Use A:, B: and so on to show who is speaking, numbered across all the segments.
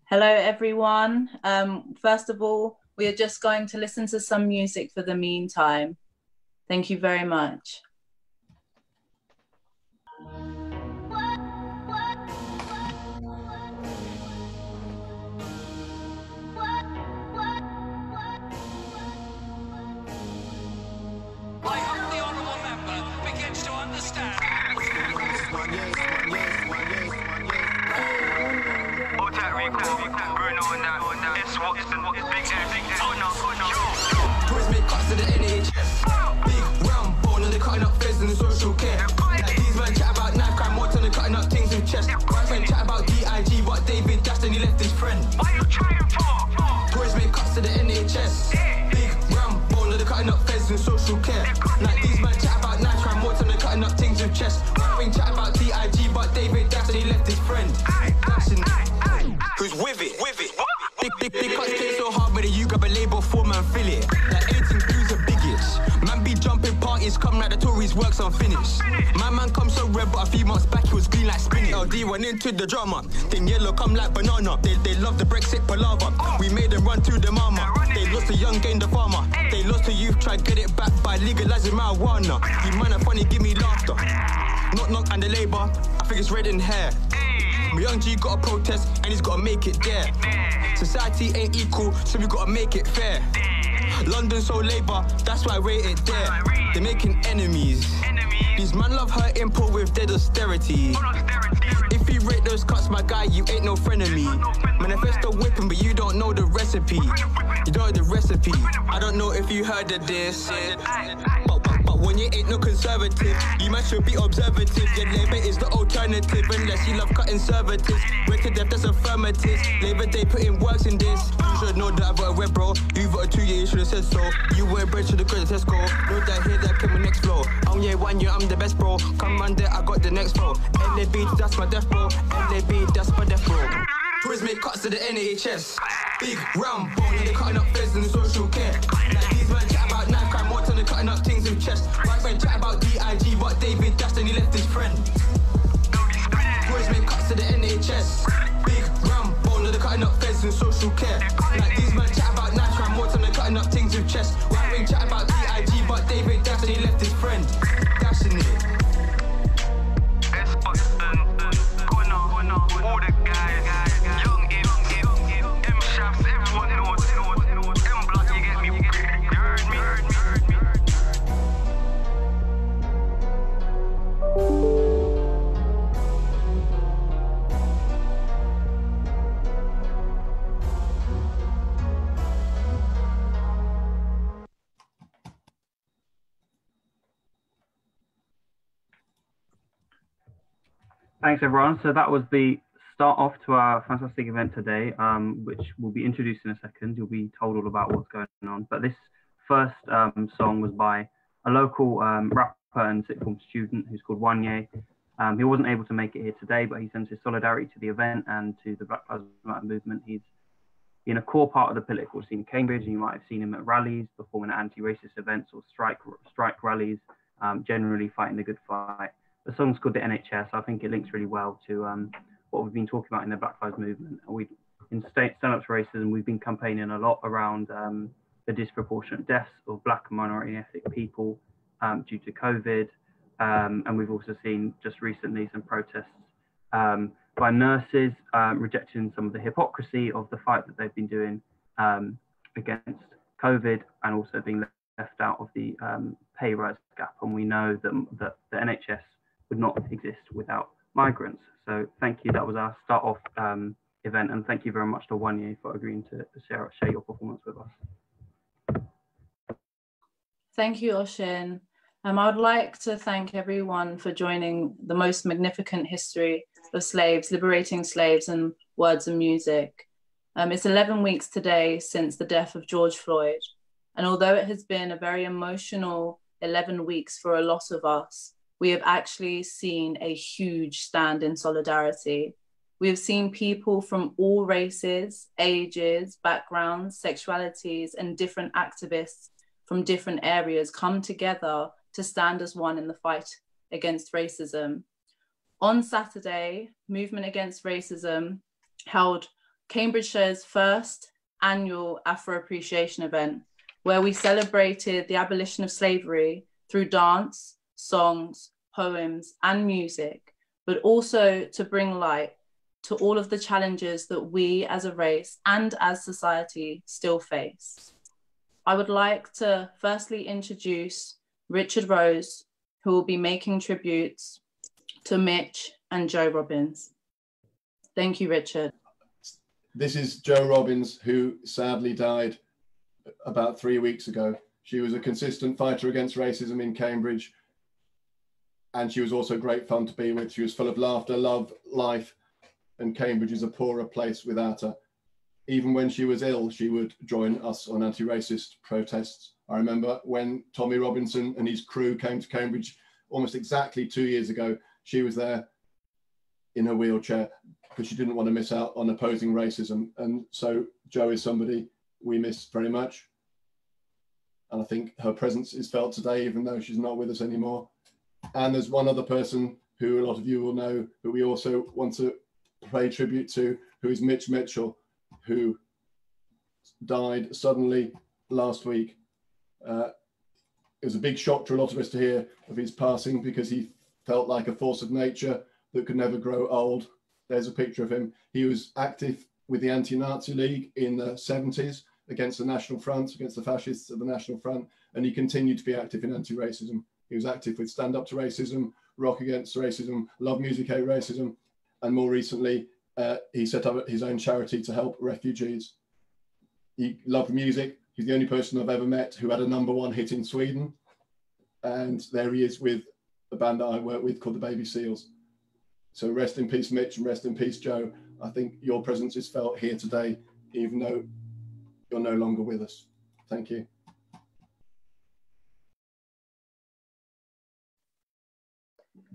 A: Hello, everyone. First of all, we are just going to listen to some music for the meantime. Thank you very much.
B: I hope the honourable member begins to understand.
C: Boys make cuts to the NHS. Big round bone and they're cutting up feds in the social care. Like these men chat about knife crime, more time they're cutting up things with chest. Right friend chat about DIG, but David dashed and he left his friend.
B: What are you trying for?
C: Boys make cuts to the NHS. Big round bone and they're cutting up feds in social care. Like these men chat about knife crime, more time they're cutting up things with chest. Right friend chat about DIG, but David dashed and he left his friend. Dashing. Who's with it? With it. Big cuts came so hard, but you grab a label form and fill it. Like 18 blues are biggish. Man be jumping parties, come like the Tories works unfinished. My man come so red, but a few months back he was green like spinach. LD went into the drama, then yellow come like banana. They love the Brexit palaver. We made them run through the mama. They lost the young, gained the farmer. They lost the youth, try get it back by legalizing marijuana. You man are funny, give me laughter. Knock and the labour, I think it's red in hair. My young G gotta protest and he's gotta make it there. Society ain't equal, so we gotta make it fair. London so labour, that's why I rate it there. They're making enemies. These man love her import with dead austerity. If you rate those cuts, my guy, you ain't no friend of me. Manifesto whipping, but you don't know the recipe. You don't know the recipe. I don't know if you heard of this. But when you ain't no conservative, you man should be observative. Yeah, Labour is the alternative, unless you love cutting services. Wicked death, that's affirmative. Labour Day putting works in this. You should know that I voted red, bro. You voted 2 years, you should have said so. You weren't bred to the credit Tesco. Know that here, that came my next flow. Yeah, 1 year, I'm the best, bro. Come on there, I got the next flow. LAB, that's my death, bro. LAB, that's my death, bro. Boys make cuts to the NHS. Big round bone, and they're cutting up feds in the social care. Like these men chat about knife crime, more time they're cutting up things with chest. Right friend chat about DIG, but David dashed and he left his friend. Boys make cuts to the NHS. Big round bone, and they're cutting up feds in social care. Like these men chat about knife crime, more time they're cutting up things with chest. Right friend chat about DIG, but David dashed and he left his friend. Dashing it.
B: All the guys, young M shafts, everyone knows. M block, you get me? You heard me?
D: Thanks, everyone. So that was the start off to our fantastic event today, which will be introduced in a second. You'll be told all about what's going on. But this first song was by a local rapper and sixth form student who's called Wanye. He wasn't able to make it here today, but he sends his solidarity to the event and to the Black Lives Matter movement. He's been a core part of the political scene in Cambridge, and you might have seen him at rallies, performing at anti-racist events or strike rallies, generally fighting the good fight. The song's called The NHS. I think it links really well to what we've been talking about in the Black Lives Movement. In Stand Up to Racism, we've been campaigning a lot around the disproportionate deaths of Black and minority ethnic people due to COVID. And we've also seen just recently some protests by nurses rejecting some of the hypocrisy of the fight that they've been doing against COVID, and also being left out of the pay rise gap. And we know that the NHS would not exist without migrants. So thank you. That was our start off event, and thank you very much to Wanye for agreeing to share your performance with us.
A: Thank you, Oshin. I would like to thank everyone for joining the most magnificent history of slaves, liberating slaves, and words and music. It's 11 weeks today since the death of George Floyd. And although it has been a very emotional 11 weeks for a lot of us, we have actually seen a huge stand in solidarity. We have seen people from all races, ages, backgrounds, sexualities, and different activists from different areas come together to stand as one in the fight against racism. On Saturday, Movement Against Racism held Cambridgeshire's first annual Afro Appreciation event, where we celebrated the abolition of slavery through dance, songs, poems, and music, but also to bring light to all of the challenges that we as a race and as society still face. I would like to firstly introduce Richard Rose, who will be making tributes to Mitch and Joe Robbins. Thank you, Richard.
E: This is Joe Robbins, who sadly died about 3 weeks ago. She was a consistent fighter against racism in Cambridge, and she was also great fun to be with. She was full of laughter, love, life, and Cambridge is a poorer place without her. Even when she was ill, she would join us on anti-racist protests. I remember when Tommy Robinson and his crew came to Cambridge almost exactly 2 years ago, she was there in her wheelchair because she didn't want to miss out on opposing racism. And so Jo is somebody we miss very much. And I think her presence is felt today, even though she's not with us anymore. And there's one other person who a lot of you will know, who we also want to pay tribute to, who is Mitch Mitchell, who died suddenly last week. It was a big shock to a lot of us to hear of his passing, because he felt like a force of nature that could never grow old. There's a picture of him. He was active with the Anti-Nazi League in the 70s against the National Front, against the fascists of the National Front, and he continued to be active in anti-racism. He was active with Stand Up to Racism, Rock Against Racism, Love Music Hate Racism, and more recently, he set up his own charity to help refugees. He loved music. He's the only person I've ever met who had a #1 hit in Sweden. And there he is with a band that I work with called the Baby Seals. So rest in peace, Mitch, and rest in peace, Joe. I think your presence is felt here today, even though you're no longer with us. Thank you.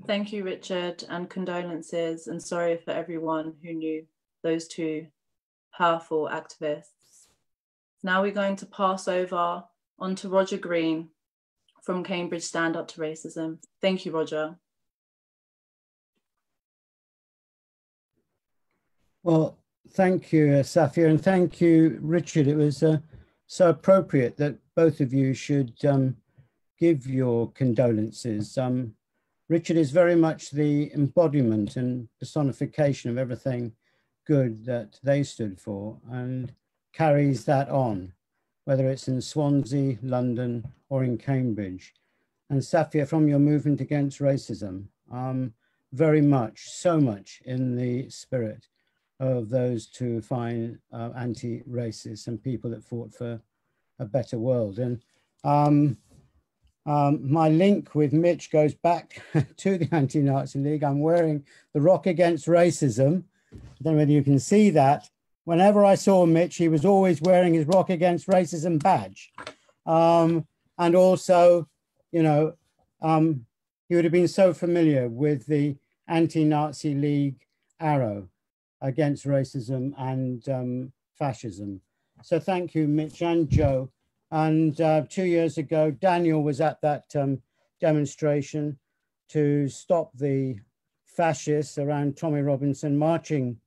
A: Thank you, Richard, and condolences, and sorry for everyone who knew those two powerful activists. Now we're going to pass over on to Roger Green from Cambridge Stand Up to Racism. Thank you, Roger.
F: Well, thank you, Safiya, and thank you, Richard. It was so appropriate that both of you should give your condolences. Richard is very much the embodiment and personification of everything good that they stood for, and carries that on, whether it's in Swansea, London, or in Cambridge. And Safiya, from your movement against racism, very much, so much in the spirit of those two fine anti-racists and people that fought for a better world. And my link with Mitch goes back to the Anti-Nazi League. I'm wearing the Rock Against Racism. I don't know whether you can see that. Whenever I saw Mitch, he was always wearing his Rock Against Racism badge. And also, you know, he would have been so familiar with the Anti-Nazi League arrow against racism and fascism. So thank you, Mitch and Joe. And 2 years ago, Daniel was at that demonstration to stop the fascists around Tommy Robinson marching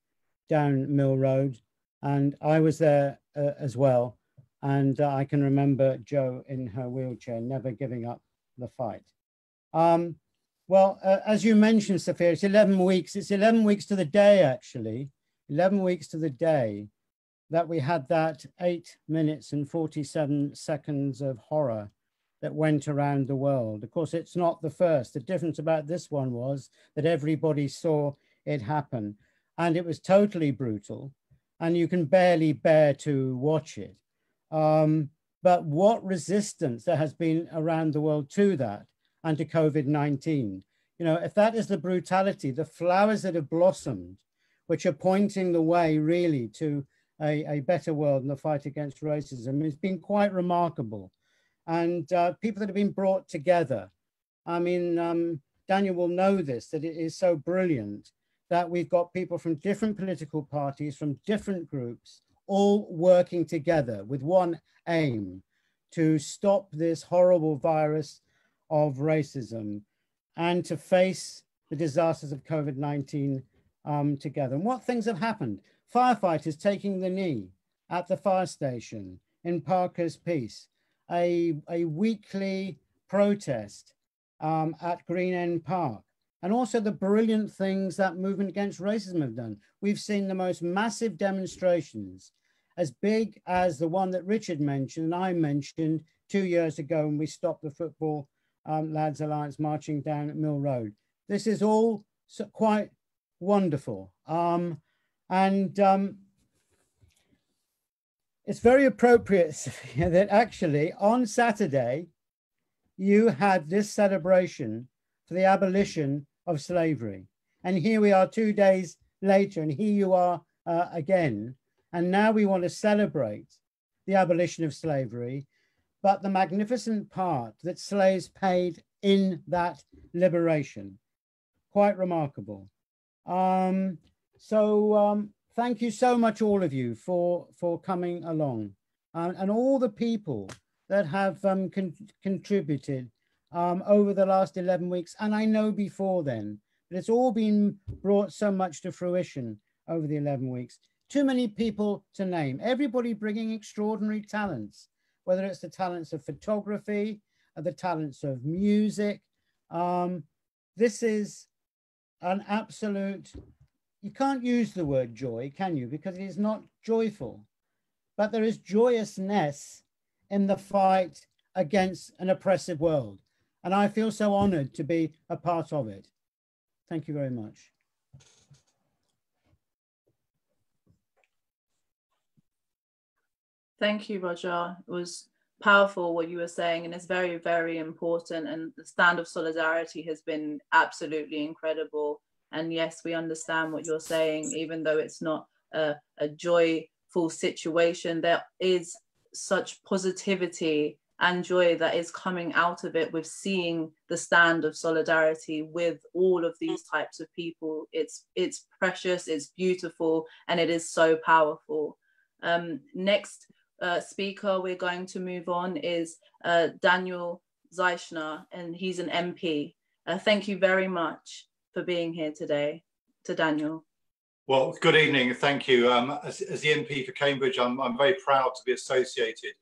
F: down Mill Road. And I was there as well. And I can remember Jo in her wheelchair, never giving up the fight. Well, as you mentioned, Safiya, it's 11 weeks. It's 11 weeks to the day, actually, 11 weeks to the day that we had that 8 minutes and 47 seconds of horror that went around the world. Of course, it's not the first. The difference about this one was that everybody saw it happen, and it was totally brutal, and you can barely bear to watch it. But what resistance there has been around the world to that and to COVID-19. You know, if that is the brutality, the flowers that have blossomed, which are pointing the way really to a better world in the fight against racism, has been quite remarkable. And people that have been brought together. I mean, Daniel will know this, that it is so brilliant that we've got people from different political parties, from different groups, all working together with one aim: to stop this horrible virus of racism and to face the disasters of COVID-19 together. And what things have happened? firefighters taking the knee at the fire station in Parker's Peace, a weekly protest at Green End Park, and also the brilliant things that Movement Against Racism have done. We've seen the most massive demonstrations, as big as the one that Richard mentioned and I mentioned 2 years ago when we stopped the Football Lads Alliance marching down at Mill Road. This is all quite wonderful. It's very appropriate, Safiya, that actually on Saturday, you had this celebration for the abolition of slavery. And here we are 2 days later, and here you are again. And now we want to celebrate the abolition of slavery, but the magnificent part that slaves played in that liberation. Quite remarkable. Thank you so much, all of you, for coming along, and all the people that have contributed over the last 11 weeks. And I know before then, but it's all been brought so much to fruition over the 11 weeks. Too many people to name, everybody bringing extraordinary talents, whether it's the talents of photography, or the talents of music. This is an absolute, you can't use the word joy, can you? Because it is not joyful, but there is joyousness in the fight against an oppressive world. And I feel so honored to be a part of it. Thank you very much.
A: Thank you, Roger. It was powerful what you were saying, and it's very, very important. And the stand of solidarity has been absolutely incredible. And yes, we understand what you're saying, even though it's not a joyful situation, there is such positivity and joy that is coming out of it with seeing the stand of solidarity with all of these types of people. It's precious, it's beautiful, and it is so powerful. Next speaker we're going to move on is Daniel Zeichner, and he's an MP. Thank you very much for being here today. To Daniel.
G: Well, good evening, thank you. As the MP for Cambridge, I'm very proud to be associated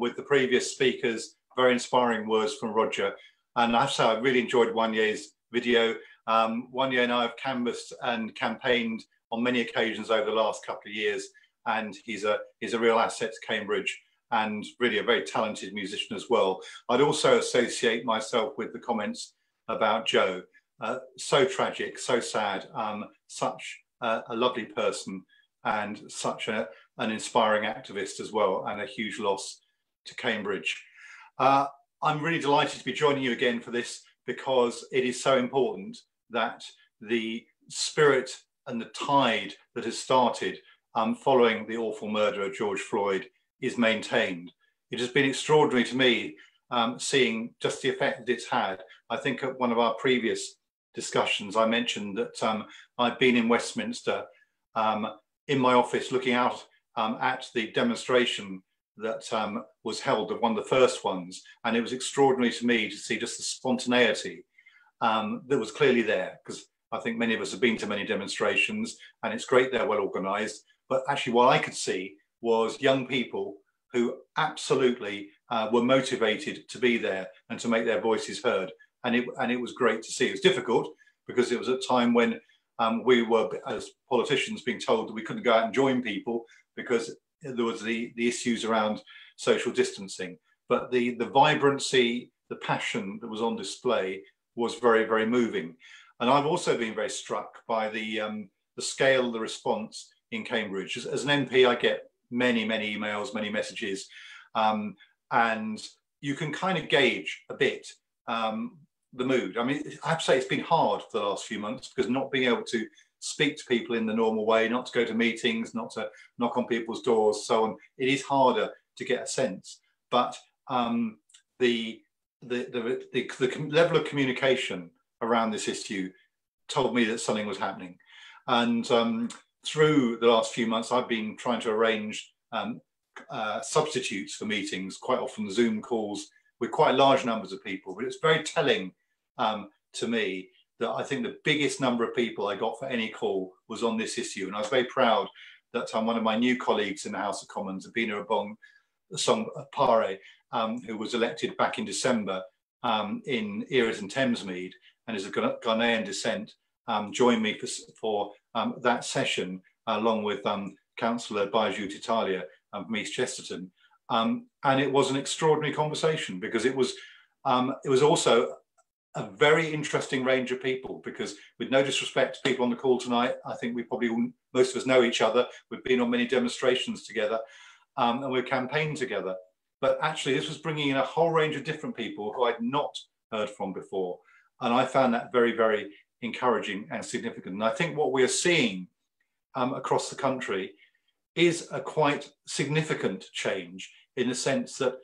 G: with the previous speakers. Very inspiring words from Roger. And I have to say, I really enjoyed Wanye's video. Wanye and I have canvassed and campaigned on many occasions over the last couple of years, and he's a real asset to Cambridge and really a very talented musician as well. I'd also associate myself with the comments about Joe. So tragic, so sad, such a lovely person and such an inspiring activist as well, and a huge loss to Cambridge. I'm really delighted to be joining you again for this, because it is so important that the spirit and the tide that has started following the awful murder of George Floyd is maintained. It has been extraordinary to me seeing just the effect that it's had. I think at one of our previous discussions, I mentioned that I'd been in Westminster in my office looking out at the demonstration that was held, one of the first ones, and it was extraordinary to me to see just the spontaneity that was clearly there, because I think many of us have been to many demonstrations and it's great they're well organised, but actually what I could see was young people who absolutely were motivated to be there and to make their voices heard. And it was great to see. It was difficult because it was a time when we were, as politicians, being told that we couldn't go out and join people because there was the issues around social distancing. But the vibrancy, the passion that was on display was very, very moving. And I've also been very struck by the scale, the response in Cambridge. As an MP, I get many, many emails, many messages, and you can kind of gauge a bit the mood. I mean, I have to say it's been hard for the last few months, because not being able to speak to people in the normal way, not to go to meetings, not to knock on people's doors, so on, it is harder to get a sense. But the level of communication around this issue told me that something was happening. And through the last few months, I've been trying to arrange substitutes for meetings, quite often Zoom calls with quite large numbers of people. But it's very telling to me that I think the biggest number of people I got for any call was on this issue. And I was very proud that one of my new colleagues in the House of Commons, Aminah Pare, who was elected back in December in Erith and Thamesmead and is of Ghanaian descent, joined me for that session, along with Councillor Baiju Titalia from East Chesterton. And it was an extraordinary conversation, because it was also a very interesting range of people, because with no disrespect to people on the call tonight, I think we probably, most of us know each other. We've been on many demonstrations together, and we've campaigned together. But actually this was bringing in a whole range of different people who I'd not heard from before. And I found that very, very encouraging and significant. And I think what we are seeing across the country is a quite significant change, in the sense that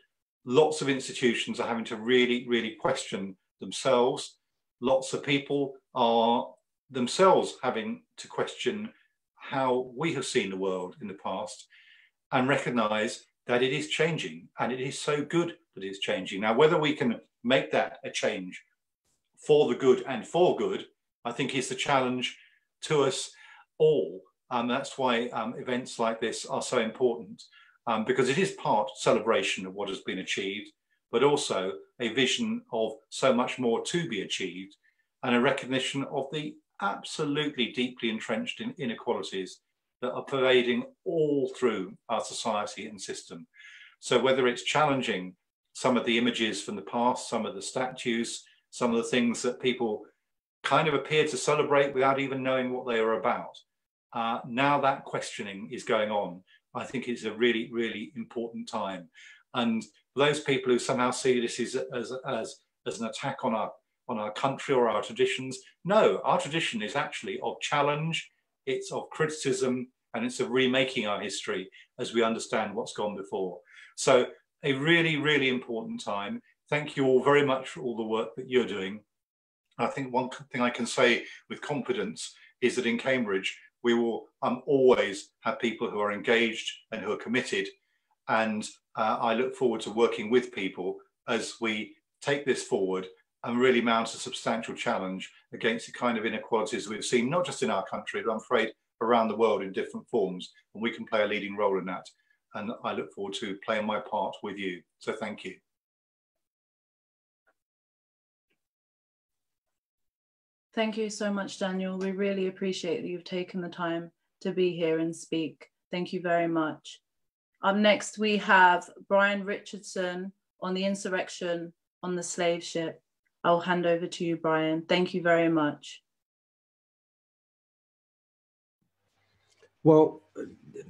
G: lots of institutions are having to really, really question themselves. Lots of people are themselves having to question how we have seen the world in the past, and recognize that it is changing, and it is so good that it's changing. Now, whether we can make that a change for the good and for good, I think is the challenge to us all. That's why events like this are so important, because it is part celebration of what has been achieved, but also a vision of so much more to be achieved, and a recognition of the absolutely deeply entrenched inequalities that are pervading all through our society and system. So whether it's challenging some of the images from the past, some of the statues, some of the things that people kind of appear to celebrate without even knowing what they are about, now that questioning is going on. I think it's a really, really important time. And those people who somehow see this as an attack on our country or our traditions, no, our tradition is actually of challenge, it's of criticism, and it's of remaking our history as we understand what's gone before. So a really, really important time. Thank you all very much for all the work that you're doing. I think one thing I can say with confidence is that in Cambridge, we will always have people who are engaged and who are committed. And I look forward to working with people as we take this forward and really mount a substantial challenge against the kind of inequalities we've seen, not just in our country, but I'm afraid around the world in different forms. And we can play a leading role in that. And I look forward to playing my part with you. So thank you.
A: Thank you so much, Daniel. We really appreciate that you've taken the time to be here and speak. Thank you very much. Up next, we have Brian Richardson on the insurrection on the slave ship. I'll hand over to you, Brian. Thank you very much.
H: Well,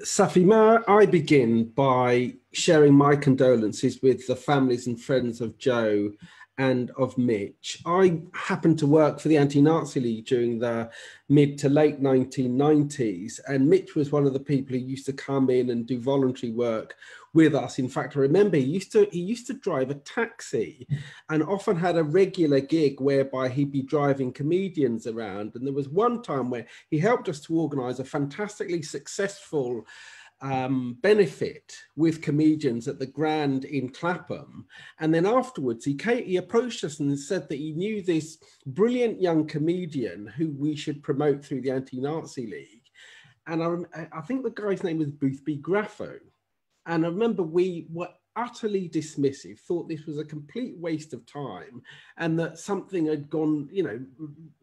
H: Safi, may I begin by sharing my condolences with the families and friends of Joe and of Mitch. I happened to work for the Anti-Nazi League during the mid to late 1990s, and Mitch was one of the people who used to come in and do voluntary work with us. In fact, I remember he used to drive a taxi and often had a regular gig whereby he'd be driving comedians around. And there was one time where he helped us to organize a fantastically successful benefit with comedians at the Grand in Clapham. And then afterwards he approached us and said that he knew this brilliant young comedian who we should promote through the Anti-Nazi League. And I think the guy's name was Boothby Graffo. And I remember we were utterly dismissive, thought this was a complete waste of time and that something had gone, you know,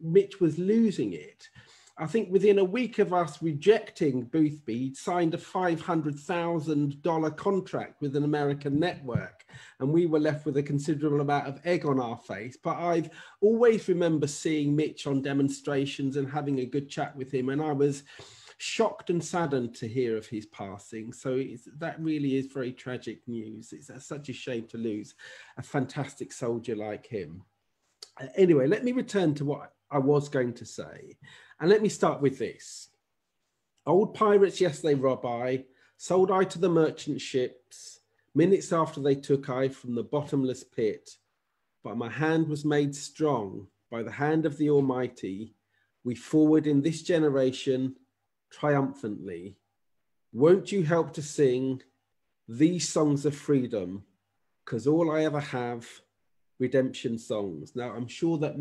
H: Mitch was losing it. I think within a week of us rejecting Boothby, he'd signed a $500,000 contract with an American network, and we were left with a considerable amount of egg on our face. But I've always remember seeing Mitch on demonstrations and having a good chat with him, and I was shocked and saddened to hear of his passing. So that really is very tragic news. It's such a shame to lose a fantastic soldier like him. Anyway, let me return to what I was going to say. And let me start with this. Old pirates, yes, they rob I, sold I to the merchant ships, minutes after they took I from the bottomless pit. But my hand was made strong by the hand of the Almighty. We forward in this generation triumphantly. Won't you help to sing these songs of freedom? 'Cause all I ever have redemption songs. Now, I'm sure that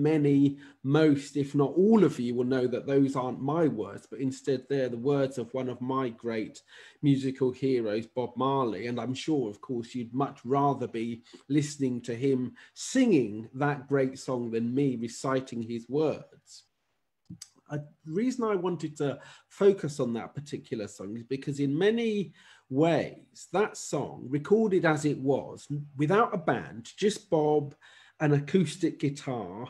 H: most, if not all of you will know that those aren't my words, but instead they're the words of one of my great musical heroes, Bob Marley. And I'm sure, of course, you'd much rather be listening to him singing that great song than me reciting his words. The reason I wanted to focus on that particular song is because in many ways, that song, recorded as it was, without a band, just Bob, an acoustic guitar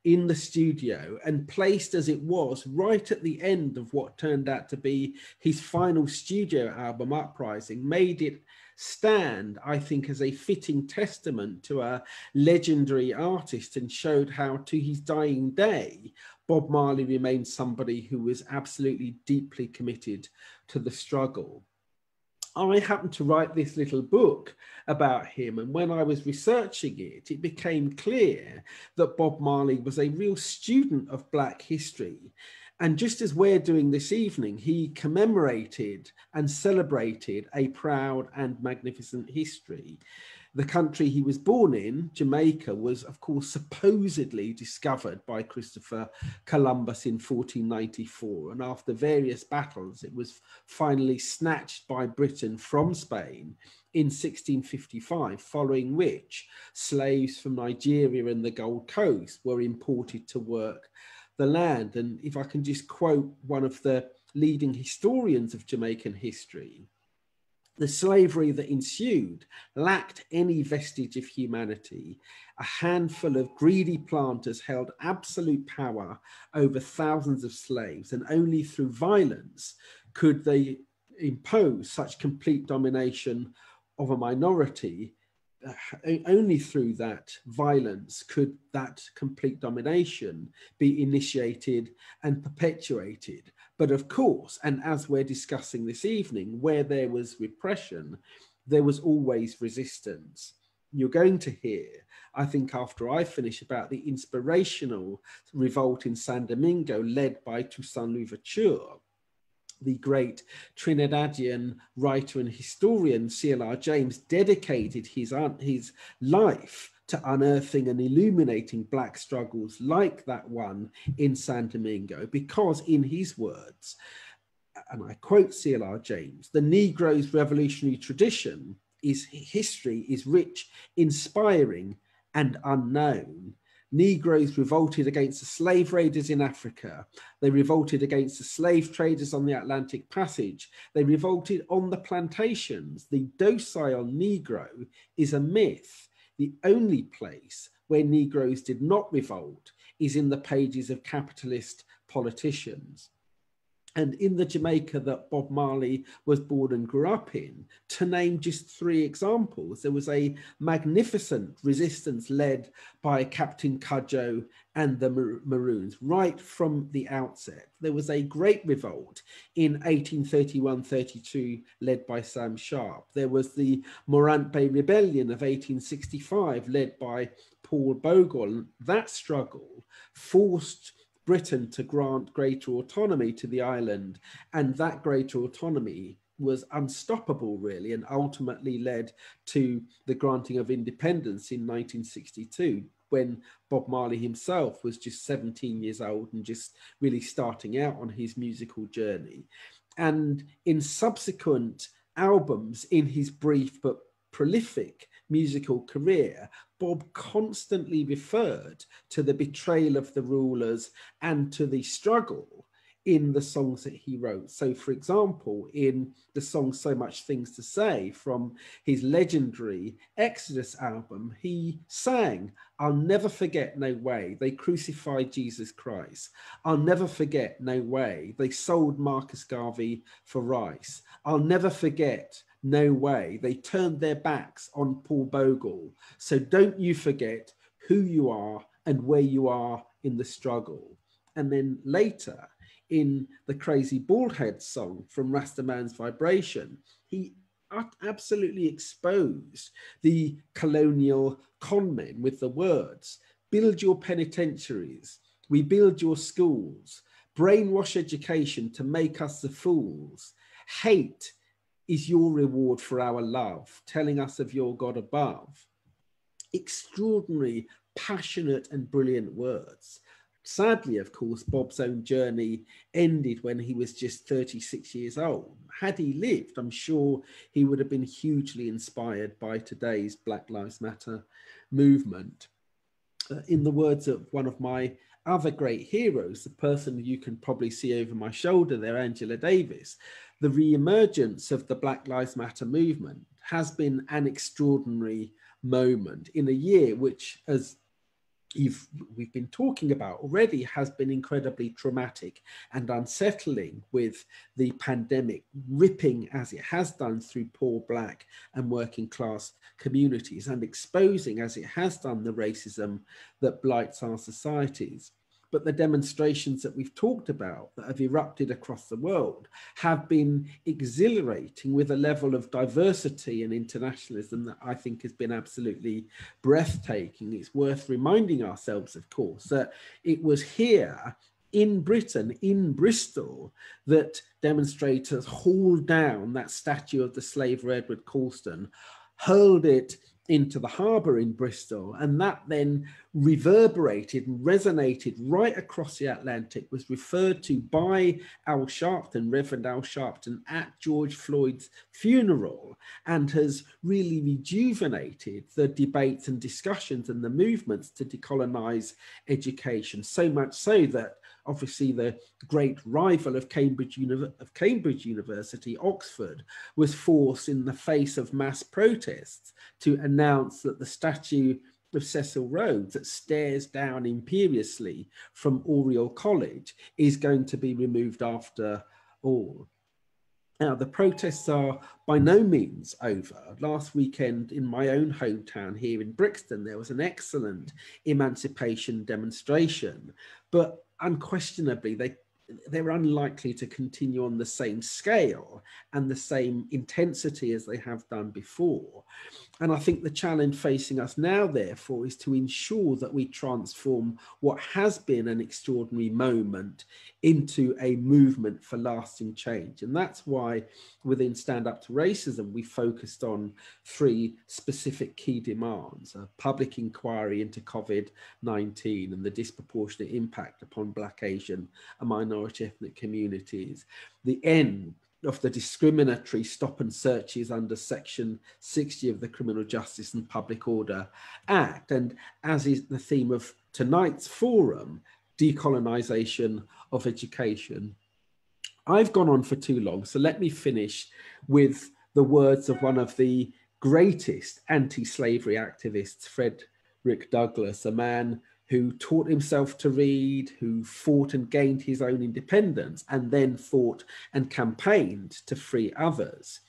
H: in the studio, and placed as it was right at the end of what turned out to be his final studio album, Uprising, made it stand, I think, as a fitting testament to a legendary artist, and showed how, to his dying day, Bob Marley remained somebody who was absolutely deeply committed to the struggle. I happened to write this little book about him, and when I was researching it, it became clear that Bob Marley was a real student of Black history. And just as we're doing this evening, he commemorated and celebrated a proud and magnificent history. The country he was born in, Jamaica, was, of course, supposedly discovered by Christopher Columbus in 1494. And after various battles, it was finally snatched by Britain from Spain in 1655, following which slaves from Nigeria and the Gold Coast were imported to work the land. And if I can just quote one of the leading historians of Jamaican history, the slavery that ensued lacked any vestige of humanity. A handful of greedy planters held absolute power over thousands of slaves, and only through violence could they impose such complete domination of a minority. Only through that violence could that complete domination be initiated and perpetuated. But of course, and as we're discussing this evening, where there was repression, there was always resistance. You're going to hear, I think after I finish, about the inspirational revolt in San Domingo led by Toussaint Louverture. The great Trinidadian writer and historian CLR James dedicated his life to unearthing and illuminating Black struggles like that one in San Domingo, because in his words, and I quote CLR James, the Negro's revolutionary tradition is history is rich, inspiring, and unknown. Negroes revolted against the slave raiders in Africa. They revolted against the slave traders on the Atlantic Passage. They revolted on the plantations. The docile Negro is a myth. The only place where Negroes did not revolt is in the pages of capitalist politicians. And in the Jamaica that Bob Marley was born and grew up in, to name just three examples, there was a magnificent resistance led by Captain Cudjoe and the Maroons right from the outset. There was a great revolt in 1831-32 led by Sam Sharp. There was the Morant Bay Rebellion of 1865 led by Paul Bogle. That struggle forced Britain to grant greater autonomy to the island, and that greater autonomy was unstoppable, really, and ultimately led to the granting of independence in 1962, when Bob Marley himself was just 17 years old and just really starting out on his musical journey. And in subsequent albums in his brief but prolific musical career, Bob constantly referred to the betrayal of the rulers and to the struggle in the songs that he wrote. So, for example, in the song So Much Things to Say from his legendary Exodus album, he sang, "I'll never forget, no way, they crucified Jesus Christ. I'll never forget, no way, they sold Marcus Garvey for rice. I'll never forget, no way, they turned their backs on Paul Bogle. So don't you forget who you are and where you are in the struggle." And then later, in the Crazy Baldhead song from Rastaman's Vibration, he absolutely exposed the colonial conmen with the words, "Build your penitentiaries, we build your schools, brainwash education to make us the fools. Hate is your reward for our love, telling us of your God above." extraordinary, passionate and brilliant words. Sadly, of course, Bob's own journey ended when he was just 36 years old. Had he lived, I'm sure he would have been hugely inspired by today's Black Lives Matter movement. In the words of one of my other great heroes, the person you can probably see over my shoulder there, Angela Davis, the re-emergence of the Black Lives Matter movement has been an extraordinary moment in a year which, as we've been talking about already, has been incredibly traumatic and unsettling, with the pandemic ripping as it has done through poor Black and working class communities, and exposing as it has done the racism that blights our societies. But the demonstrations that we've talked about that have erupted across the world have been exhilarating, with a level of diversity and internationalism that I think has been absolutely breathtaking. It's worth reminding ourselves, of course, that it was here in Britain, in Bristol, that demonstrators hauled down that statue of the slaver Edward Colston, hurled it into the harbour in Bristol, and that then reverberated and resonated right across the Atlantic, was referred to by Al Sharpton, Reverend Al Sharpton, at George Floyd's funeral, and has really rejuvenated the debates and discussions and the movements to decolonise education, so much so that obviously the great rival of Cambridge University, Oxford, was forced, in the face of mass protests, to announce that the statue of Cecil Rhodes that stares down imperiously from Oriel College is going to be removed after all. Now, the protests are by no means over. Last weekend in my own hometown here in Brixton, there was an excellent emancipation demonstration, but unquestionably they're unlikely to continue on the same scale and the same intensity as they have done before. And I think the challenge facing us now, therefore, is to ensure that we transform what has been an extraordinary moment into a movement for lasting change. And that's why within Stand Up to Racism, we focused on 3 specific key demands: a public inquiry into COVID-19 and the disproportionate impact upon Black, Asian and minority ethnic communities, the end of the discriminatory stop and searches under Section 60 of the Criminal Justice and Public Order Act, and, as is the theme of tonight's forum, decolonisation of education. I've gone on for too long, so let me finish with the words of one of the greatest anti-slavery activists, Frederick Douglass, a man who taught himself to read, who fought and gained his own independence, and then fought and campaigned to free others.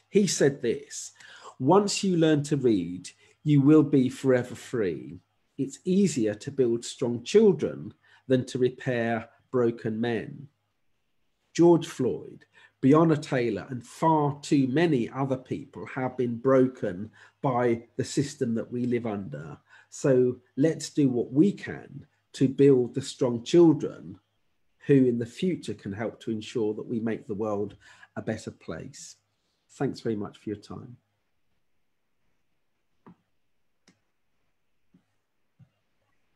H: He said this: "Once you learn to read, you will be forever free. It's easier to build strong children than to repair broken men." George Floyd, Breonna Taylor, and far too many other people have been broken by the system that we live under. So let's do what we can to build the strong children who in the future can help to ensure that we make the world a better place. Thanks very much for your time.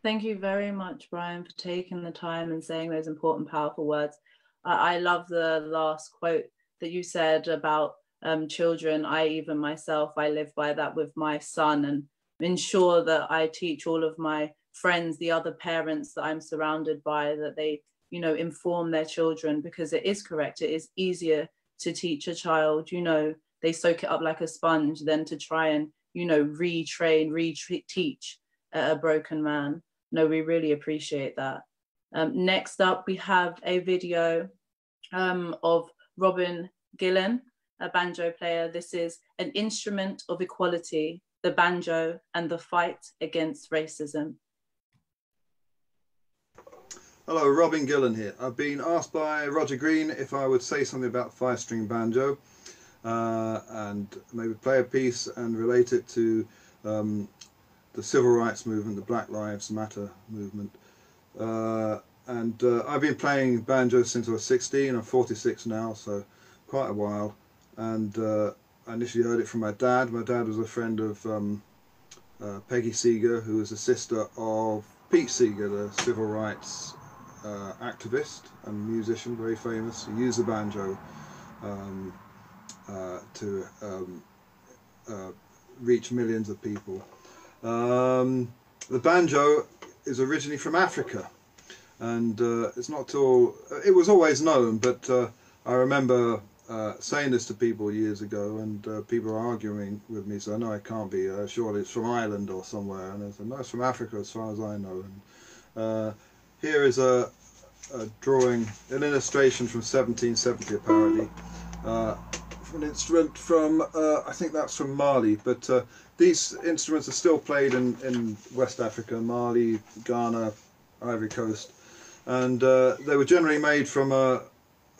A: Thank you very much, Brian, for taking the time and saying those important, powerful words. I love the last quote that you said about children. Even myself, I live by that with my son, and ensure that I teach all of my friends, the other parents that I'm surrounded by, that they, inform their children, because it is correct. It is easier to teach a child, they soak it up like a sponge, than to try and, retrain, teach a broken man. No, we really appreciate that. Next up, we have a video of Robin Gillan, a banjo player. This is An Instrument of Equality, the Banjo and the Fight Against Racism.
I: Hello, Robin Gillan here. I've been asked by Roger Green if I would say something about 5-string banjo and maybe play a piece and relate it to the civil rights movement, the Black Lives Matter movement. I've been playing banjo since I was 16. I'm 46 now, so quite a while. And I initially heard it from my dad. My dad was a friend of Peggy Seeger, who was the sister of Pete Seeger, the civil rights activist and musician, very famous. He used the banjo to reach millions of people. The banjo is originally from Africa, and it's not till it was always known, but I remember saying this to people years ago, and people are arguing with me, so no, it can't be, surely it's from Ireland or somewhere, and I said no, it's from Africa as far as I know. And here is a drawing, an illustration from 1770 apparently, an instrument from I think that's from Mali, but these instruments are still played in West Africa, Mali, Ghana, Ivory Coast, and they were generally made from a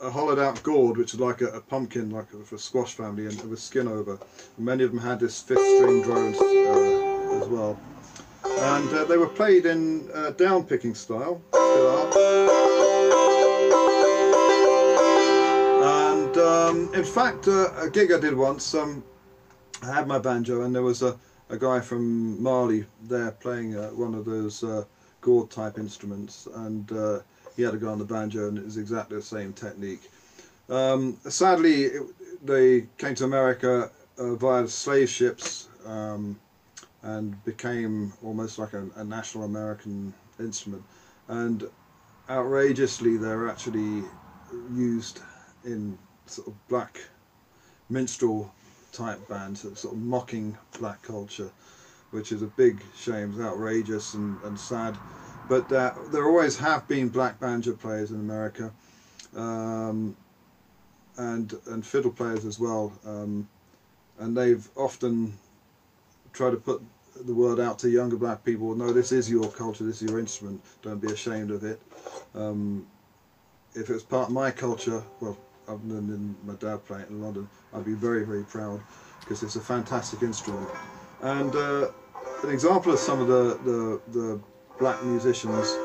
I: hollowed out gourd, which is like a pumpkin, like for a squash family, and with skin over. And many of them had this 5th string drones as well, and they were played in down picking style, still are. And in fact, a gig I did once, I had my banjo, and there was a guy from Mali there playing one of those gourd type instruments, and he had a go on the banjo, and it was exactly the same technique. Sadly, they came to America via slave ships and became almost like a national American instrument, and outrageously they're actually used in sort of black minstrel type bands, sort of mocking black culture, which is a big shame. It's outrageous and sad. But there always have been black banjo players in America, and fiddle players as well, and they've often tried to put the word out to younger black people, no, this is your culture, this is your instrument, don't be ashamed of it. If it was part of my culture, well, other than my dad playing it in London, I'd be very, very proud, because it's a fantastic instrument. And an example of some of the black musicians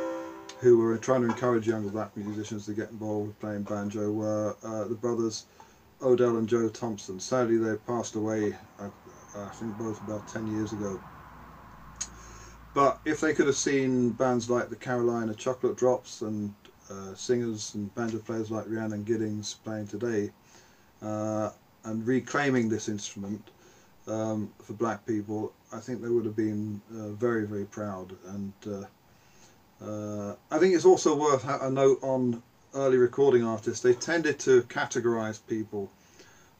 I: who were trying to encourage younger black musicians to get involved with playing banjo were the brothers Odell and Joe Thompson. Sadly, they passed away, I think both about 10 years ago. But if they could have seen bands like the Carolina Chocolate Drops and singers and banjo players like Rhiannon Giddings playing today, and reclaiming this instrument for black people, I think they would have been very, very proud. And I think it's also worth a note on early recording artists. They tended to categorize people,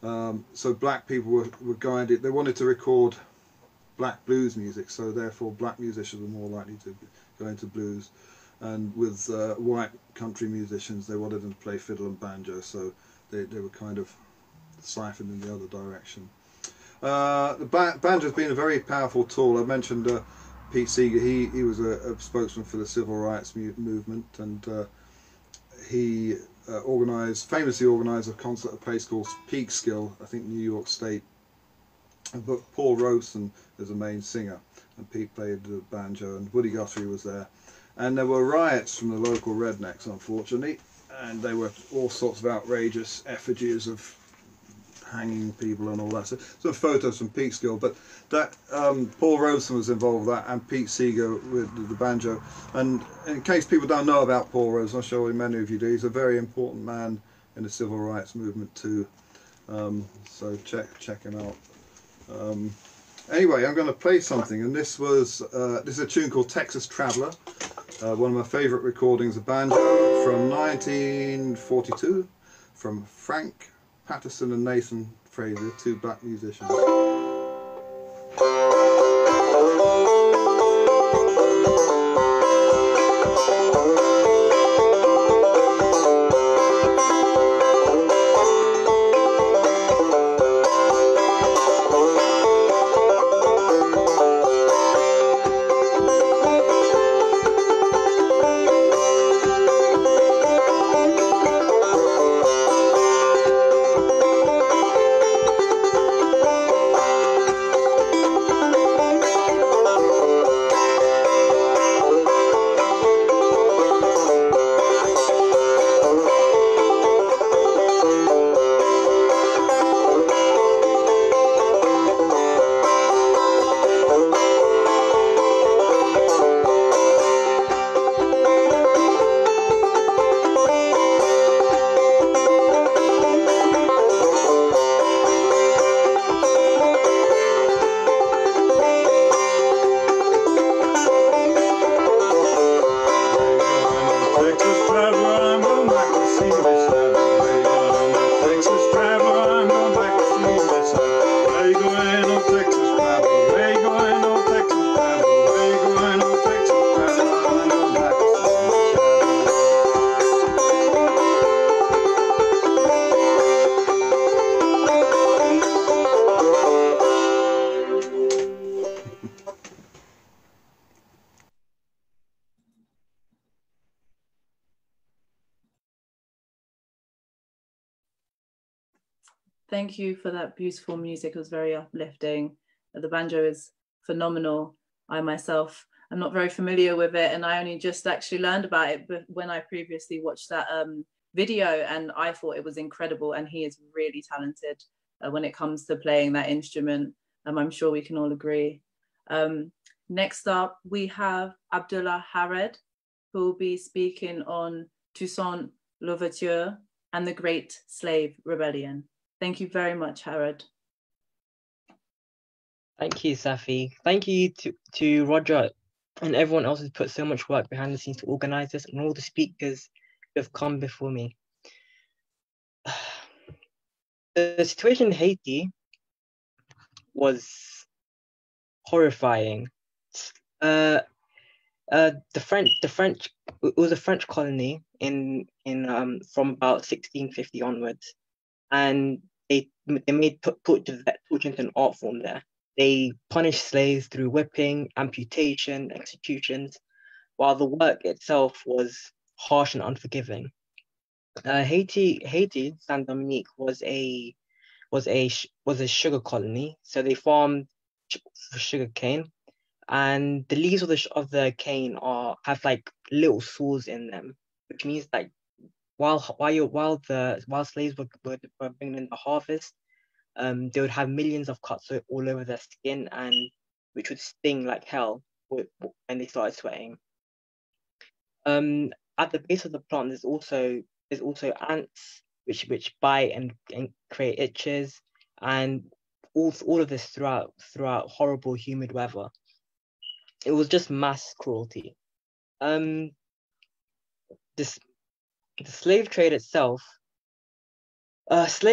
I: so black people were guided. They wanted to record black blues music, so therefore black musicians were more likely to go into blues, and with white country musicians, they wanted them to play fiddle and banjo, so they were kind of siphoned in the other direction. The banjo's been a very powerful tool. I mentioned Pete Seeger. He was a spokesman for the civil rights movement, and he famously organised a concert at a place called Peekskill, I think New York State. But Paul Robeson is the main singer, and Pete played the banjo, and Woody Guthrie was there. And there were riots from the local rednecks, unfortunately, and they were all sorts of outrageous effigies of hanging people and all that. So some photos from Peekskill, but that Paul Robeson was involved with that, and Pete Seeger with the banjo. And in case people don't know about Paul Robeson, I'm sure many of you do, he's a very important man in the civil rights movement too. So check him out. Anyway, I'm going to play something, and this is a tune called Texas Traveler, one of my favourite recordings of banjo from 1942, from Frank Patterson and Nathan Fraser, two black musicians.
A: Thank you for that beautiful music. It was very uplifting. The banjo is phenomenal. I myself am not very familiar with it, and I only just actually learned about it when I previously watched that video, and I thought it was incredible. And he is really talented when it comes to playing that instrument. I'm sure we can all agree. Next up, we have Abdullah Hared, who will be speaking on Toussaint Louverture and the Great Slave Rebellion. Thank you very much, Hared.
J: Thank you, Safi. Thank you to Roger and everyone else who's put so much work behind the scenes to organize this, and all the speakers who have come before me. The situation in Haiti was horrifying. The French, it was a French colony from about 1650 onwards, and they made torture into an art form there. They punished slaves through whipping, amputation, executions, while the work itself was harsh and unforgiving. Haiti, Saint Dominique was a sugar colony, so they farmed for sugar cane, and the leaves of the cane have like little sores in them, which means like while slaves were bringing in the harvest, they would have millions of cuts all over their skin, and which would sting like hell when they started sweating. At the base of the plant, there's also ants which bite and create itches, and all of this throughout horrible humid weather. It was just mass cruelty. The slave trade itself, third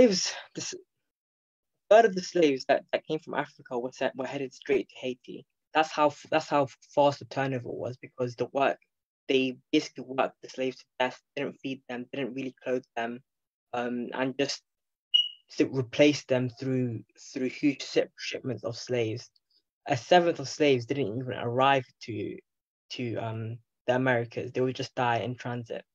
J: of the slaves that came from Africa were headed straight to Haiti. That's how fast the turnover was, because they basically worked the slaves to death, didn't feed them, didn't really clothe them, and just replaced them through huge shipments of slaves. A seventh of slaves didn't even arrive to the Americas. They would just die in transit.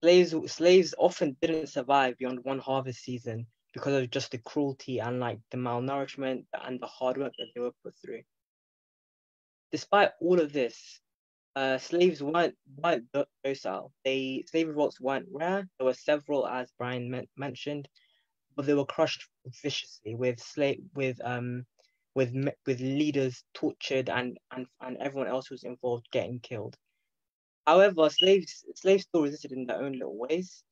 J: Slaves often didn't survive beyond one harvest season because of just the cruelty and like the malnourishment and the hard work that they were put through. Despite all of this, slaves weren't docile. Slave revolts weren't rare. There were several, as Brian mentioned, but they were crushed viciously with leaders tortured and everyone else who was involved getting killed. However, slaves still resisted in their own little ways.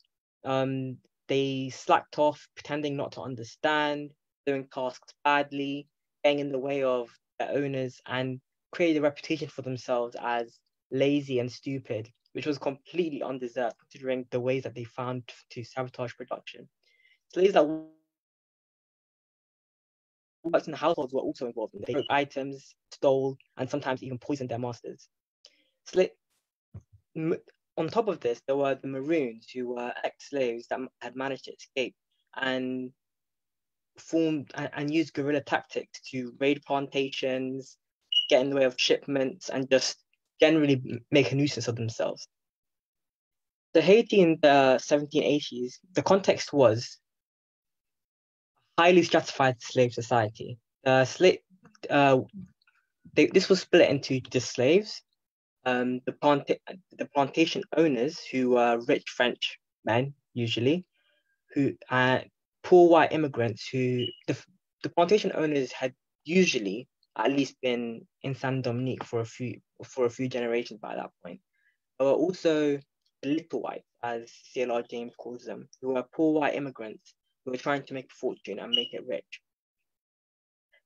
J: They slacked off, pretending not to understand, doing tasks badly, getting in the way of their owners, and created a reputation for themselves as lazy and stupid, which was completely undeserved considering the ways that they found to sabotage production. Slaves that worked in the households were also involved. They broke items, stole, and sometimes even poisoned their masters. On top of this, there were the Maroons, who were ex-slaves that had managed to escape and formed and used guerrilla tactics to raid plantations, get in the way of shipments, and just generally make a nuisance of themselves. So Haiti in the 1780s, the context was a highly stratified slave society. This was split into the slaves, the plantation owners, who were rich French men usually, who poor white immigrants who the plantation owners had usually at least been in Saint Dominique for a few generations by that point. There were also the little whites, as C.L.R. James calls them, who were poor white immigrants who were trying to make a fortune and make it rich.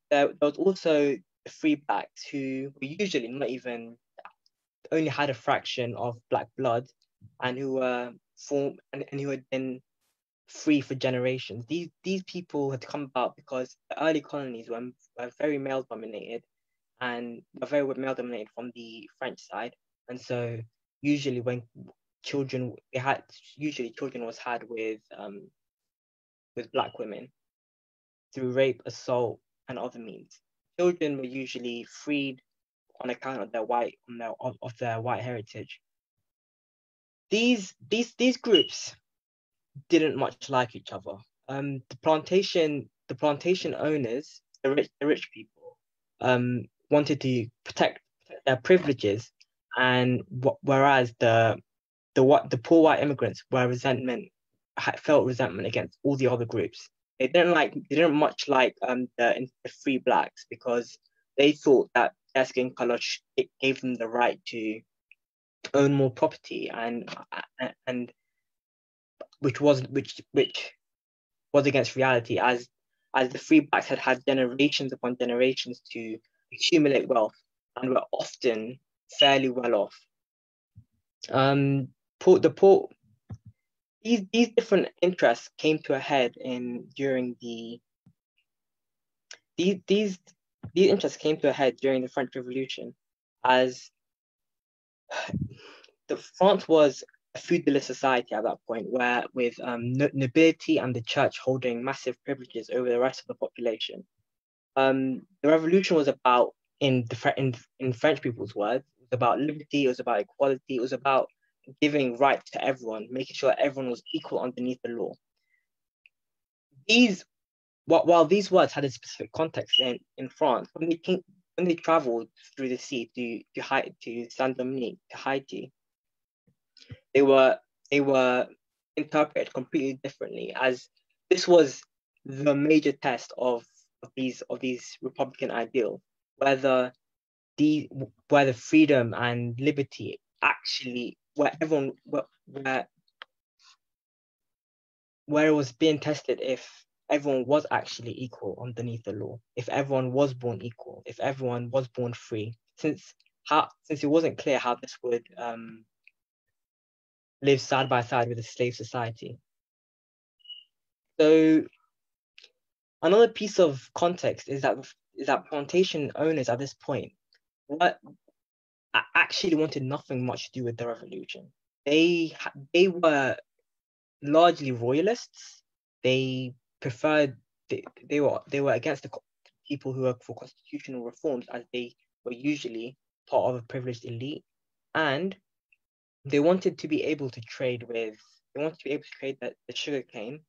J: There was also the free blacks, who were usually not even only had a fraction of black blood, and who were who had been free for generations. These people had come about because the early colonies were very male dominated, and were very male dominated from the French side. And so usually when children was had with black women through rape, assault, and other means. Children were usually freed on account of their white heritage. These groups didn't much like each other. the plantation owners, the rich people, wanted to protect their privileges, and whereas the poor white immigrants felt resentment against all the other groups. They didn't much like the free blacks, because they thought that their skin color gave them the right to own more property, and which was against reality, as the free blacks had generations upon generations to accumulate wealth and were often fairly well off. These different interests came to a head during the French Revolution, as France was a feudalist society at that point, where with nobility and the church holding massive privileges over the rest of the population. The revolution was about, in French people's words, it was about liberty, it was about equality, it was about giving rights to everyone, making sure everyone was equal underneath the law. While these words had a specific context in France, when they traveled through the sea to Saint-Dominique, to Haiti, they were interpreted completely differently, as this was the major test of these Republican ideals, whether the freedom and liberty actually, where it was being tested, if everyone was actually equal underneath the law, if everyone was born equal, if everyone was born free, since it wasn't clear how this would live side by side with a slave society. So another piece of context is that plantation owners at this point actually wanted nothing much to do with the revolution. They were largely royalists. They were against the people who were for constitutional reforms, as they were usually part of a privileged elite, and they wanted to be able to trade the sugarcane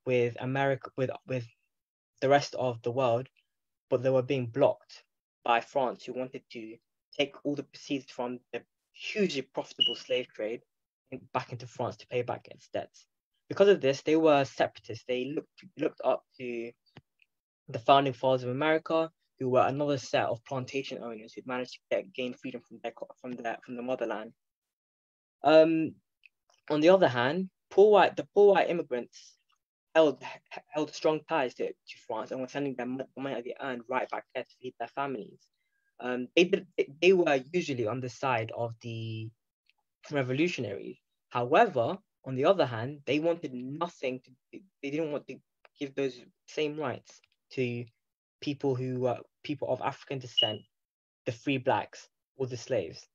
J: with America, with the rest of the world, but they were being blocked by France, who wanted to take all the proceeds from the hugely profitable slave trade back into France to pay back its debts. Because of this, they were separatists. They looked up to the founding fathers of America, who were another set of plantation owners who'd managed to gain freedom from the motherland. On the other hand, the poor white immigrants held strong ties to France and were sending them the money they earned right back there to feed their families. They were usually on the side of the revolutionaries. However, on the other hand, they didn't want to give those same rights to people who were people of African descent, the free blacks, or the slaves.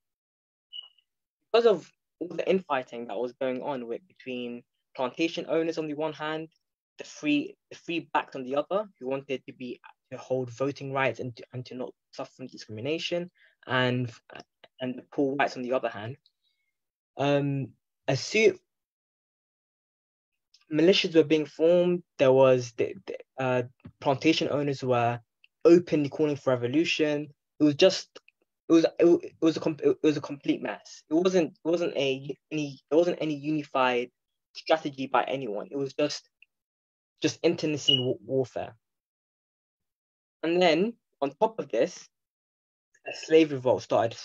J: Because of all the infighting that was going on between plantation owners on the one hand, the free blacks on the other, who wanted to hold voting rights and to not suffer from discrimination, and the poor whites on the other hand, militias were being formed. There was plantation owners were openly calling for revolution. It was a complete mess. It wasn't any unified strategy by anyone. It was just internecine warfare. And then on top of this, a slave revolt started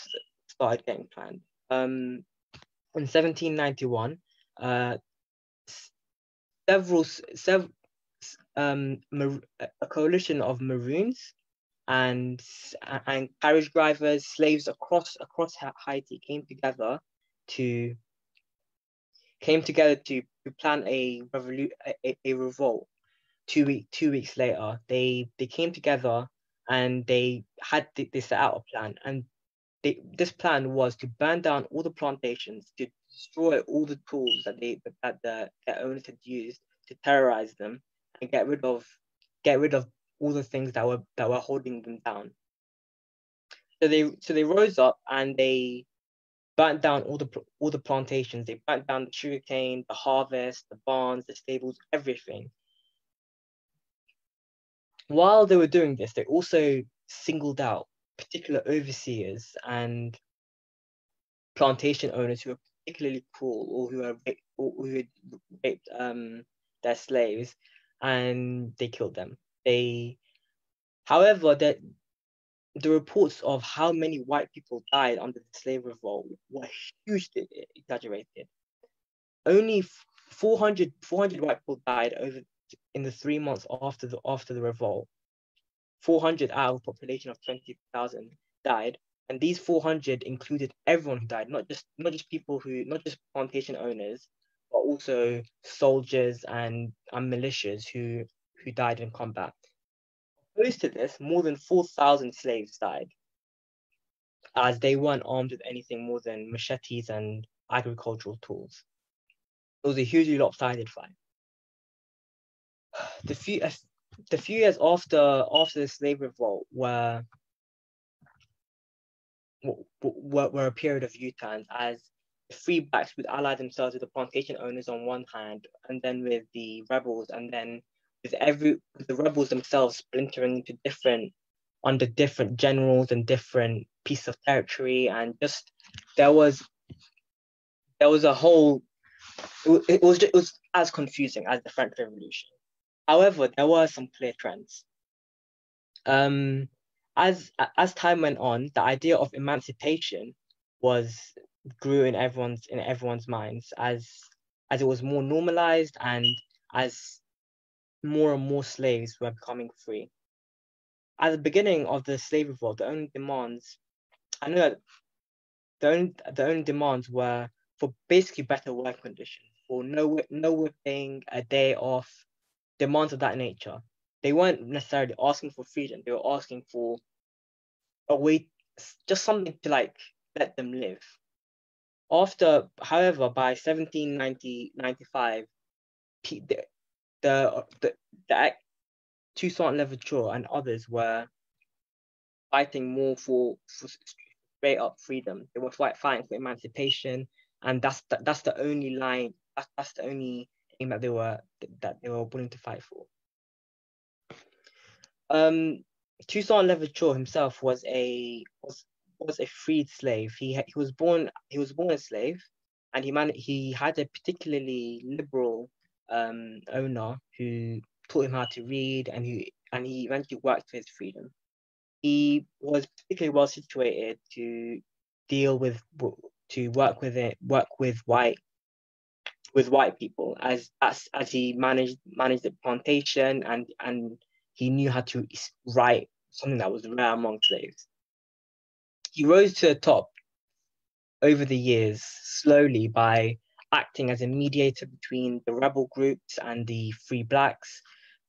J: getting planned. In 1791, a coalition of Maroons and carriage drivers, slaves across Haiti came together to plan a revolt. 2 weeks later, they came together and they set out a plan, and this plan was to burn down all the plantations, to destroy all the tools that their owners had used to terrorize them, and get rid of all the things that were holding them down. So they rose up and they burnt down all the plantations. They burnt down the sugarcane, the harvest, the barns, the stables, everything. while they were doing this, they also singled out particular overseers and plantation owners who were particularly cruel, or who had raped their slaves, and they killed them. However, the reports of how many white people died under the slave revolt were hugely exaggerated. Only 400 white people died in the 3 months after the revolt. 400 out of a population of 20,000 died, and these 400 included everyone who died, not just plantation owners, but also soldiers and militias who died in combat. Opposed to this, more than 4,000 slaves died, as they weren't armed with anything more than machetes and agricultural tools. It was a hugely lopsided fight. The few years after the slave revolt were a period of U-turns, as the free blacks would ally themselves with the plantation owners on one hand, and then with the rebels, and then with the rebels themselves splintering into different generals and different pieces of territory, and just there was a whole. It was as confusing as the French Revolution. However, there were some clear trends. As time went on, the idea of emancipation grew in everyone's minds as it was more normalized, and as more and more slaves were becoming free. At the beginning of the slave revolt, the only demands were for basically better work conditions, for no whipping, a day off, demands of that nature. They weren't necessarily asking for freedom. They were asking for a way, just something to let them live. However, by 1795, the Toussaint Louverture and others were fighting more for straight up freedom. They were fighting for emancipation, and that's the only line. That's the only thing that they were willing to fight for. Toussaint Louverture himself was a freed slave. He was born a slave, and he had a particularly liberal owner who taught him how to read, and he eventually worked for his freedom. He was particularly well situated to work with white people, as he managed the plantation, and he knew how to write, something that was rare among slaves. He rose to the top over the years slowly by acting as a mediator between the rebel groups and the free blacks,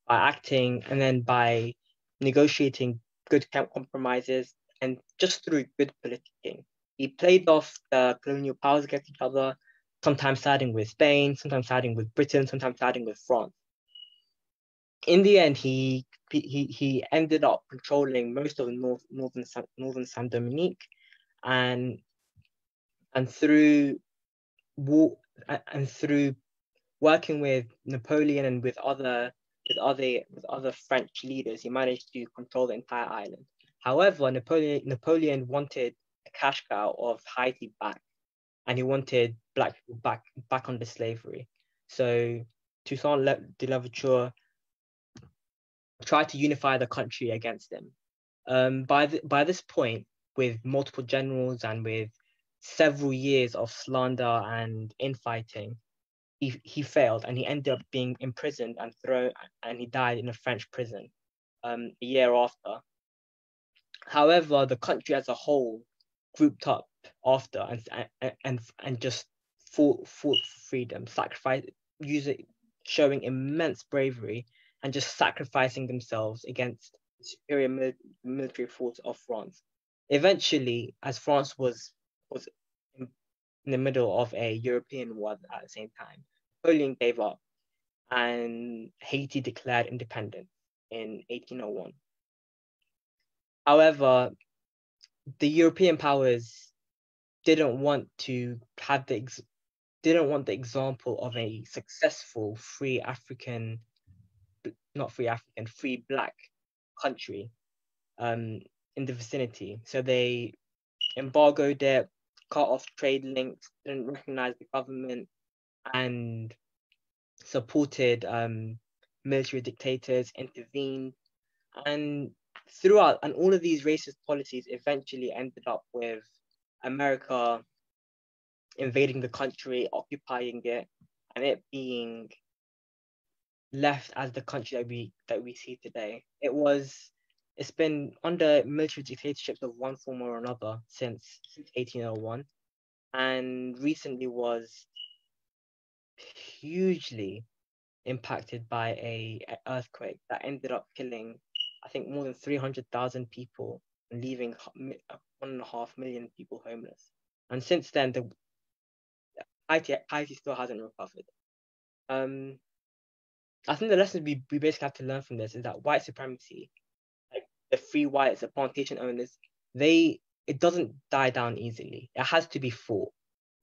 J: by negotiating good compromises, and just through good politicking. He played off the colonial powers against each other, sometimes siding with Spain, sometimes siding with Britain, sometimes siding with France. In the end, he ended up controlling most of northern Saint-Dominique, and through working with Napoleon and with other French leaders, he managed to control the entire island. However, Napoleon wanted the cash cow of Haiti back, and he wanted black people back under slavery. So Toussaint Louverture tried to unify the country against him. By this point, with multiple generals and with several years of slander and infighting, he failed, and he ended up being imprisoned and he died in a French prison a year after. However, the country as a whole grouped up after and just fought for freedom, showing immense bravery, and just sacrificing themselves against the superior military force of France. Eventually, as France was in the middle of a European war at the same time, Napoleon gave up, and Haiti declared independence in 1801. However, the European powers didn't want the example of a successful free black country in the vicinity. So they embargoed it, cut off trade links, didn't recognize the government, and supported military dictators, intervened, and throughout, and all of these racist policies eventually ended up with America invading the country, occupying it, and it being left as the country that we see today. It's been under military dictatorships of one form or another since 1801, and recently was hugely impacted by a earthquake that ended up killing, I think, more than 300,000 people and leaving 1.5 million people homeless. And since then, Haiti still hasn't recovered. I think the lessons we basically have to learn from this is that white supremacy, like the free whites, the plantation owners, it doesn't die down easily. It has to be fought,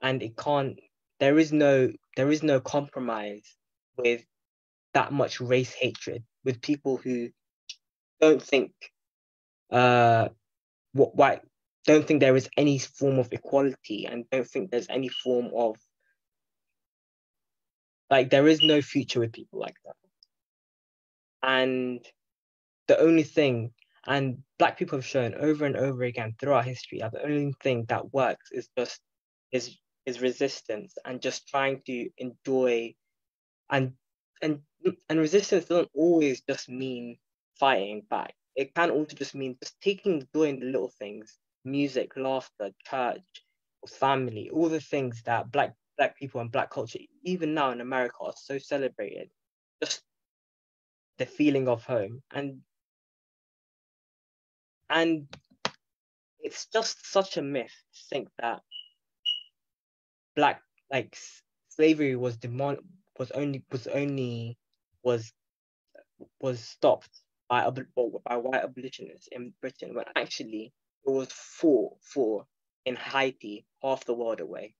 J: and it can't. There is no compromise with that much race hatred, with people who don't think don't think there is any form of equality, and don't think there's any form of, like, there is no future with people like that. And the only thing, and Black people have shown over and over again throughout history, that the only thing that works is resistance, and just trying to enjoy, and resistance doesn't always just mean fighting back. It can also just mean just taking joy in the little things: music, laughter, church, family, all the things that Black people and Black culture, even now in America, are so celebrated. Just the feeling of home, and it's just such a myth to think that slavery was stopped by white abolitionists in Britain, when actually it was fought for in Haiti, half the world away.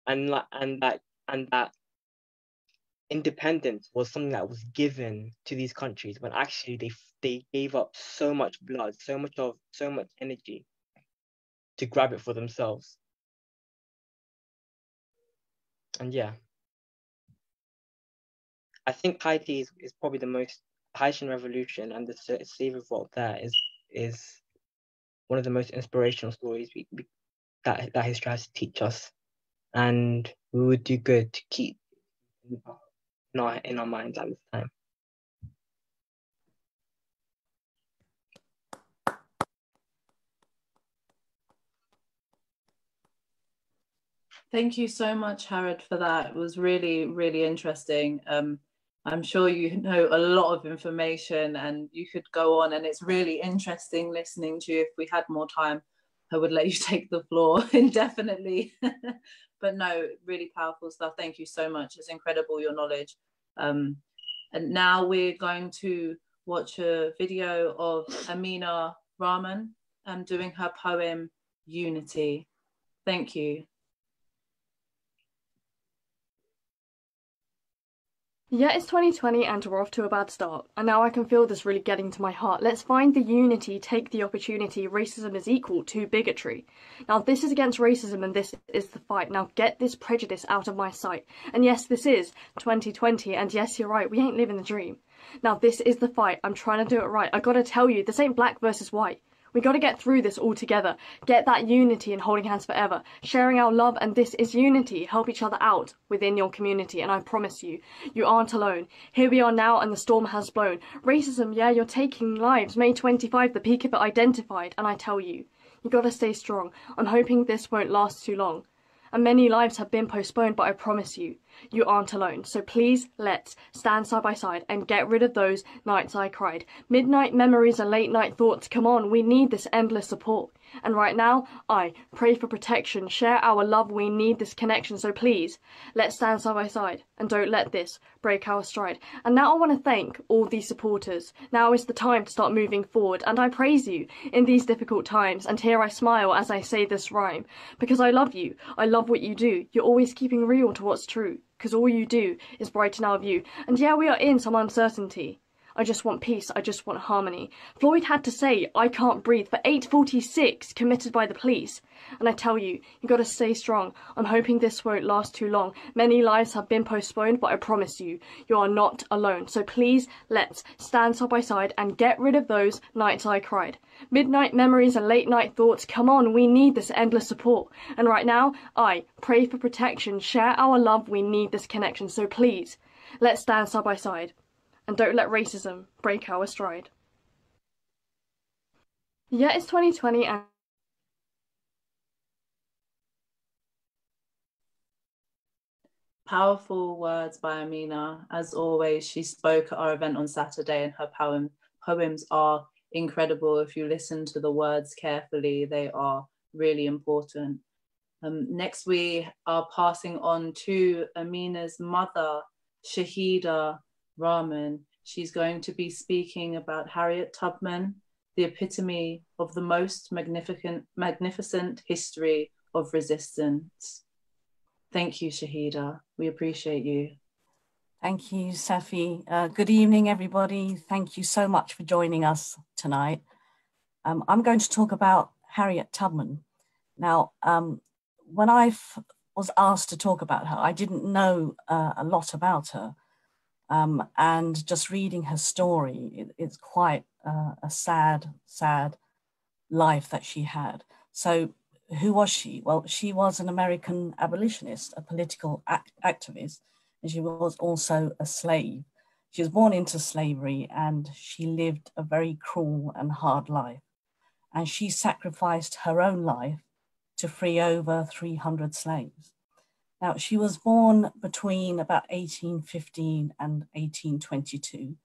J: And that independence was something that was given to these countries, when actually they gave up so much blood, so much energy to grab it for themselves. And yeah, I think Haiti is probably the most, Haitian Revolution and the slave revolt there is one of the most inspirational stories that history has to teach us, and we would do good to keep in our minds at this time.
A: Thank you so much, Hared, for that. It was really, really interesting. I'm sure you know a lot of information, and you could go on, and it's really interesting listening to you. If we had more time, I would let you take the floor indefinitely. But no, really powerful stuff. Thank you so much. It's incredible, your knowledge. And now we're going to watch a video of Aminah Rahman doing her poem, Unity. Thank you.
K: Yeah, it's 2020 and we're off to a bad start. And now I can feel this really getting to my heart. Let's find the unity, take the opportunity. Racism is equal to bigotry. Now this is against racism, and this is the fight. Now get this prejudice out of my sight. And yes, this is 2020, and yes, you're right, we ain't living the dream. Now this is the fight. I'm trying to do it right. I gotta tell you, this ain't black versus white. We got to get through this all together. Get that unity and holding hands forever. Sharing our love, and this is unity. Help each other out within your community, and I promise you, you aren't alone. Here we are now, and the storm has blown. Racism, yeah, you're taking lives. May 25, the peak of it identified, and I tell you, you got to stay strong. I'm hoping this won't last too long. And many lives have been postponed, but I promise you, you aren't alone. So please, let's stand side by side and get rid of those nights I cried. Midnight memories and late night thoughts, come on, we need this endless support. And right now, I pray for protection, share our love, we need this connection. So please, let's stand side by side and don't let this break our stride. And now I want to thank all these supporters. Now is the time to start moving forward, and I praise you in these difficult times. And here I smile as I say this rhyme, because I love you, I love what you do. You're always keeping real to what's true, because all you do is brighten our view. And yeah, we are in some uncertainty. I just want peace, I just want harmony. Floyd had to say, I can't breathe, for 8:46 committed by the police. And I tell you, you gotta stay strong. I'm hoping this won't last too long. Many lives have been postponed, but I promise you, you are not alone. So please, let's stand side by side and get rid of those nights I cried. Midnight memories and late night thoughts, come on, we need this endless support. And right now, I pray for protection, share our love, we need this connection. So please, let's stand side by side. And don't let racism break our stride. Yeah, it's 2020 and
A: Powerful words by Aminah. As always, she spoke at our event on Saturday, and her poems are incredible. If you listen to the words carefully, they are really important. Next, we are passing on to Aminah's mother, Shahida Rahman. She's going to be speaking about Harriet Tubman, the epitome of the most magnificent history of resistance. Thank you, Shahida. We appreciate you.
L: Thank you, Safi. Good evening, everybody. Thank you so much for joining us tonight. I'm going to talk about Harriet Tubman. Now, when I was asked to talk about her, I didn't know a lot about her. And just reading her story, it's quite a sad life that she had. So who was she? Well, she was an American abolitionist, a political activist, and she was also a slave. She was born into slavery and she lived a very cruel and hard life. And she sacrificed her own life to free over 300 slaves. Now, she was born between about 1815 and 1822,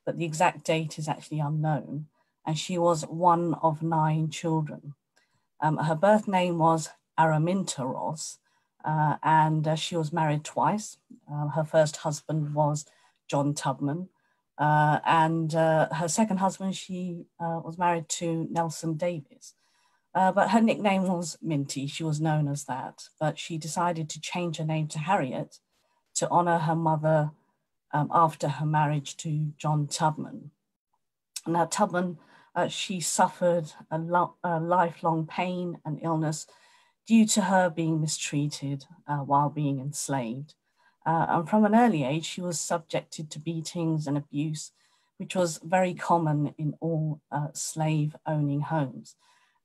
L: but the exact date is actually unknown. And she was one of 9 children. Her birth name was Araminta Ross, and she was married twice. Her first husband was John Tubman, and her second husband, she was married to Nelson Davis. But her nickname was Minty, she was known as that, but she decided to change her name to Harriet to honor her mother after her marriage to John Tubman. Now Tubman, she suffered a lifelong pain and illness due to her being mistreated while being enslaved. And from an early age, she was subjected to beatings and abuse, which was very common in all slave-owning homes.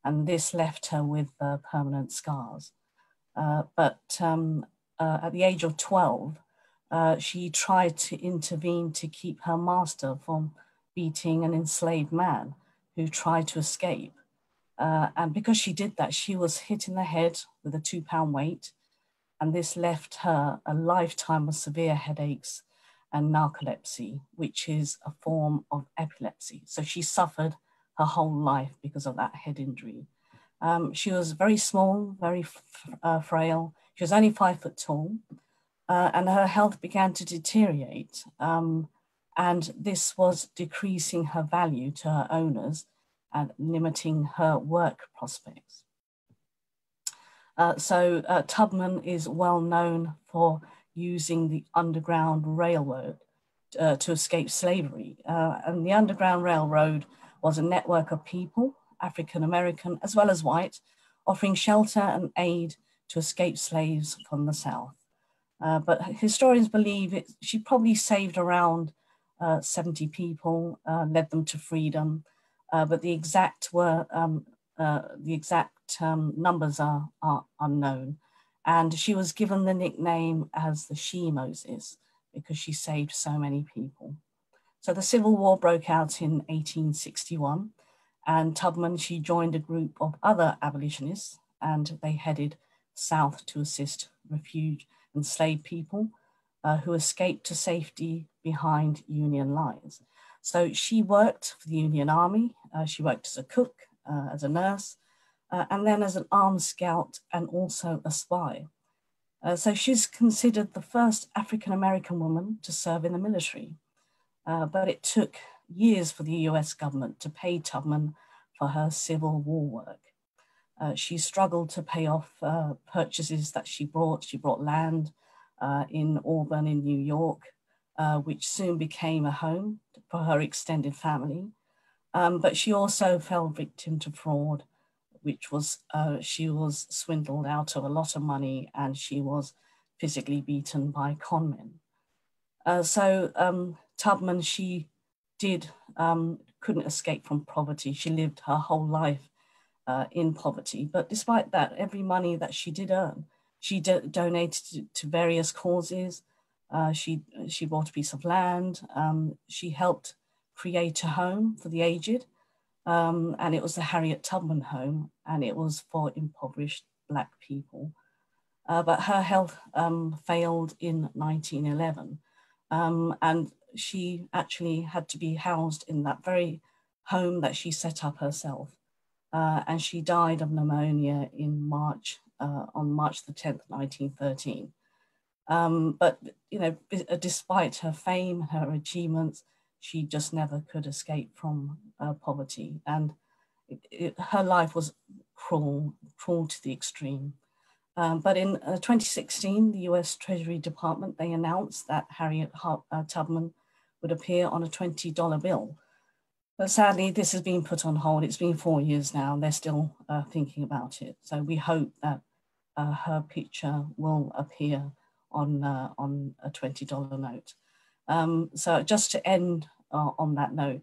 L: And this left her with permanent scars. But at the age of 12, she tried to intervene to keep her master from beating an enslaved man who tried to escape. And because she did that, she was hit in the head with a 2-pound weight, and this left her a lifetime of severe headaches and narcolepsy, which is a form of epilepsy. So she suffered her whole life because of that head injury. She was very small, very frail. She was only 5 foot tall, and her health began to deteriorate. And this was decreasing her value to her owners and limiting her work prospects. So Tubman is well known for using the Underground Railroad to escape slavery. And the Underground Railroad was a network of people, African-American as well as white, offering shelter and aid to escape slaves from the South. But historians believe she probably saved around 70 people, led them to freedom, but the exact numbers are unknown. And she was given the nickname as the She-Moses because she saved so many people. So the Civil War broke out in 1861, and Tubman, she joined a group of other abolitionists, and they headed south to assist enslaved people who escaped to safety behind Union lines. So she worked for the Union Army. She worked as a cook, as a nurse, and then as an armed scout and also a spy. So she's considered the first African-American woman to serve in the military. But it took years for the US government to pay Tubman for her Civil War work. She struggled to pay off purchases that she brought. She brought land in Auburn in New York, which soon became a home for her extended family. But she also fell victim to fraud, which was she was swindled out of a lot of money, and she was physically beaten by conmen. Tubman, she couldn't escape from poverty. She lived her whole life in poverty. But despite that, every money that she did earn, she donated to various causes. She bought a piece of land. She helped create a home for the aged. And it was the Harriet Tubman home, and it was for impoverished Black people. But her health failed in 1911. And she actually had to be housed in that very home that she set up herself. And she died of pneumonia in March, on March the 10th, 1913. But, you know, despite her fame, her achievements, she just never could escape from poverty. And her life was cruel to the extreme. But in 2016, the US Treasury Department, they announced that Harriet Tubman would appear on a $20 bill. But sadly, this has been put on hold. It's been 4 years now, and they're still thinking about it. So we hope that her picture will appear on a $20 note. So just to end on that note,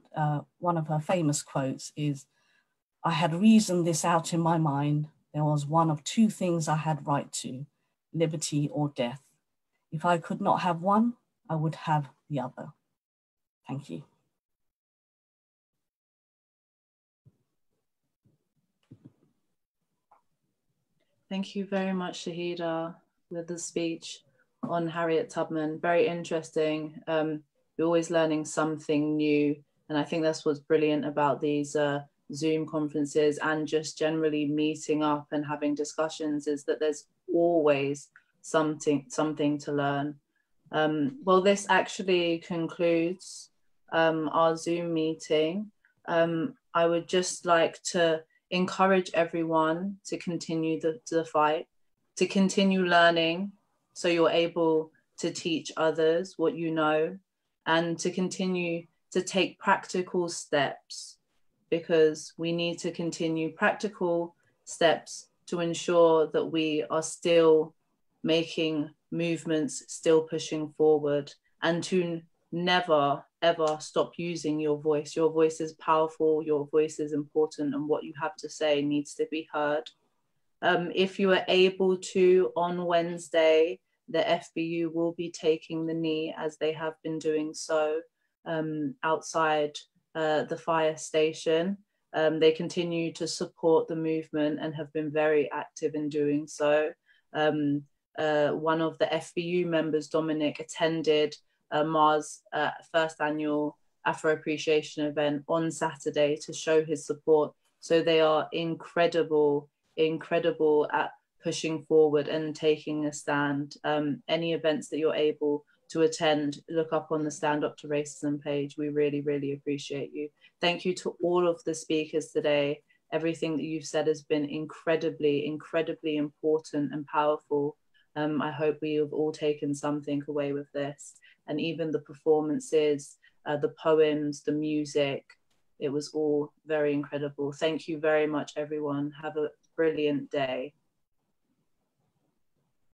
L: one of her famous quotes is, "I had reasoned this out in my mind. There was one of two things I had right to, liberty or death. If I could not have one, I would have the other." Thank you.
A: Thank you very much, Shahida, with the speech on Harriet Tubman. Very interesting. You're always learning something new. And I think that's what's brilliant about these Zoom conferences and just generally meeting up and having discussions, is that there's always something to learn. Well, this actually concludes our Zoom meeting. I would just like to encourage everyone to continue the fight, to continue learning so you're able to teach others what you know, and to continue to take practical steps, because we need to continue practical steps to ensure that we are still making movements, still pushing forward, and to never, ever stop using your voice. Your voice is powerful, your voice is important, and what you have to say needs to be heard. If you are able to, on Wednesday, the FBU will be taking the knee, as they have been doing so, outside the fire station. They continue to support the movement and have been very active in doing so. One of the FBU members, Dominic, attended Mars' first annual Afro Appreciation event on Saturday to show his support. So they are incredible at pushing forward and taking a stand. Any events that you're able to attend, look up on the Stand Up to Racism page. We really, really appreciate you. Thank you to all of the speakers today. Everything that you've said has been incredibly, incredibly important and powerful. I hope we have all taken something away with this. And even the performances, the poems, the music, it was all very incredible. Thank you very much, everyone. Have a brilliant day.